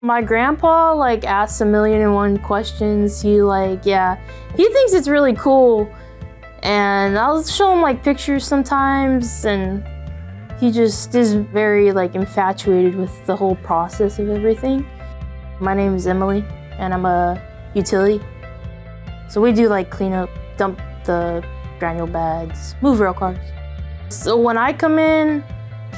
My grandpa asks 1,000,001 questions. He thinks it's really cool, and I'll show him pictures sometimes, and he just is very infatuated with the whole process of everything. My name is Emily, and I'm a utility. So we do clean up, dump the granule bags, move rail cars. So when I come in,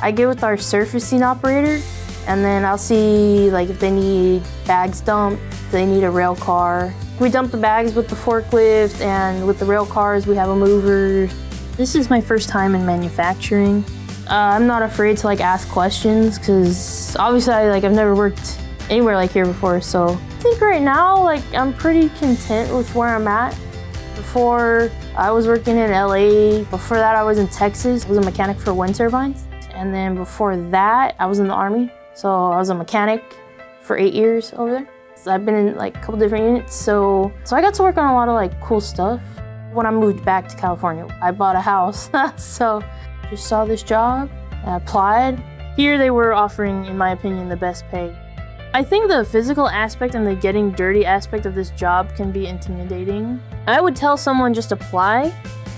I get with our surfacing operator, and then I'll see if they need bags dumped, if they need a rail car. We dump the bags with the forklift, and with the rail cars, we have a mover. This is my first time in manufacturing. I'm not afraid to ask questions, because obviously I've never worked anywhere here before, so I think right now I'm pretty content with where I'm at. Before I was working in LA, before that I was in Texas. I was a mechanic for wind turbines, and then before that I was in the Army, so I was a mechanic for 8 years over there. So I've been in a couple different units, so I got to work on a lot of cool stuff. When I moved back to California, I bought a house, so just saw this job, I applied. Here they were offering, in my opinion, the best pay. I think the physical aspect and the getting dirty aspect of this job can be intimidating. I would tell someone just apply.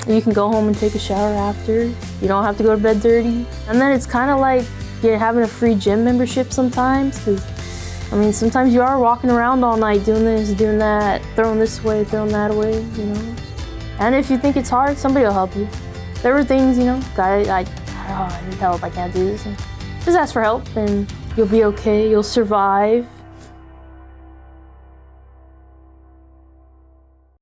You can go home and take a shower after. You don't have to go to bed dirty. And then it's kind of like having a free gym membership sometimes, because sometimes you are walking around all night doing this, doing that, throwing this away, throwing that away, And if you think it's hard, somebody will help you. There were things, I need help, I can't do this. And just ask for help and you'll be okay, you'll survive.